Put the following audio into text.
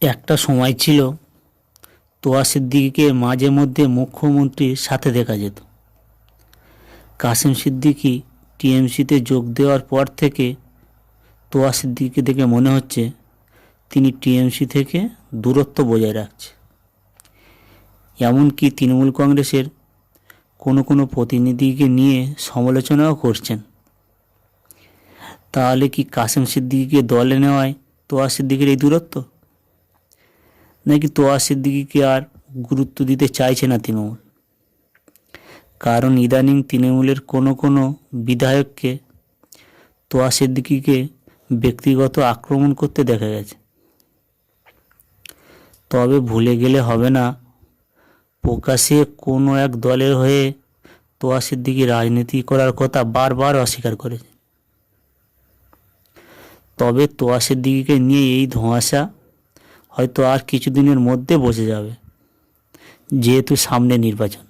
একটা সময় ছিল তোয়া সিদ্দিকীকে মাঝে মধ্যে মুখ্যমন্ত্রীর সাথে দেখা যেত। কাসেম সিদ্দিকী টিএমসিতে যোগ দেওয়ার পর থেকে তোয়া সিদ্দিকীকে দেখে মনে হচ্ছে তিনি টিএমসি থেকে দূরত্ব বজায় রাখছে। এমনকি তৃণমূল কংগ্রেসের কোনো প্রতিনিধিকে নিয়ে সমালোচনাও করছেন। তাহলে কি কাসেম সিদ্দিকীকে দলে নেওয়ায় তোয়া সিদ্দিকীর এই দূরত্ব, নাকি তোয়া সিদ্দিকীকে আর গুরুত্ব দিতে চাইছে না তৃণমূল? কারণ ইদানিং তৃণমূলের কোনো বিধায়ককে তোয়া সিদ্দিকীকে ব্যক্তিগত আক্রমণ করতে দেখা গেছে। তবে ভুলে গেলে হবে না, প্রকাশ্যে কোনো এক দলের হয়ে তোয়া সিদ্দিকী রাজনীতি করার কথা বারবার অস্বীকার করেছে। তবে তোয়া সিদ্দিকীকে নিয়ে এই ধোঁয়াশা হয়তো আর কিছুদিনের মধ্যে বসে যাবে, যেহেতু সামনে নির্বাচন।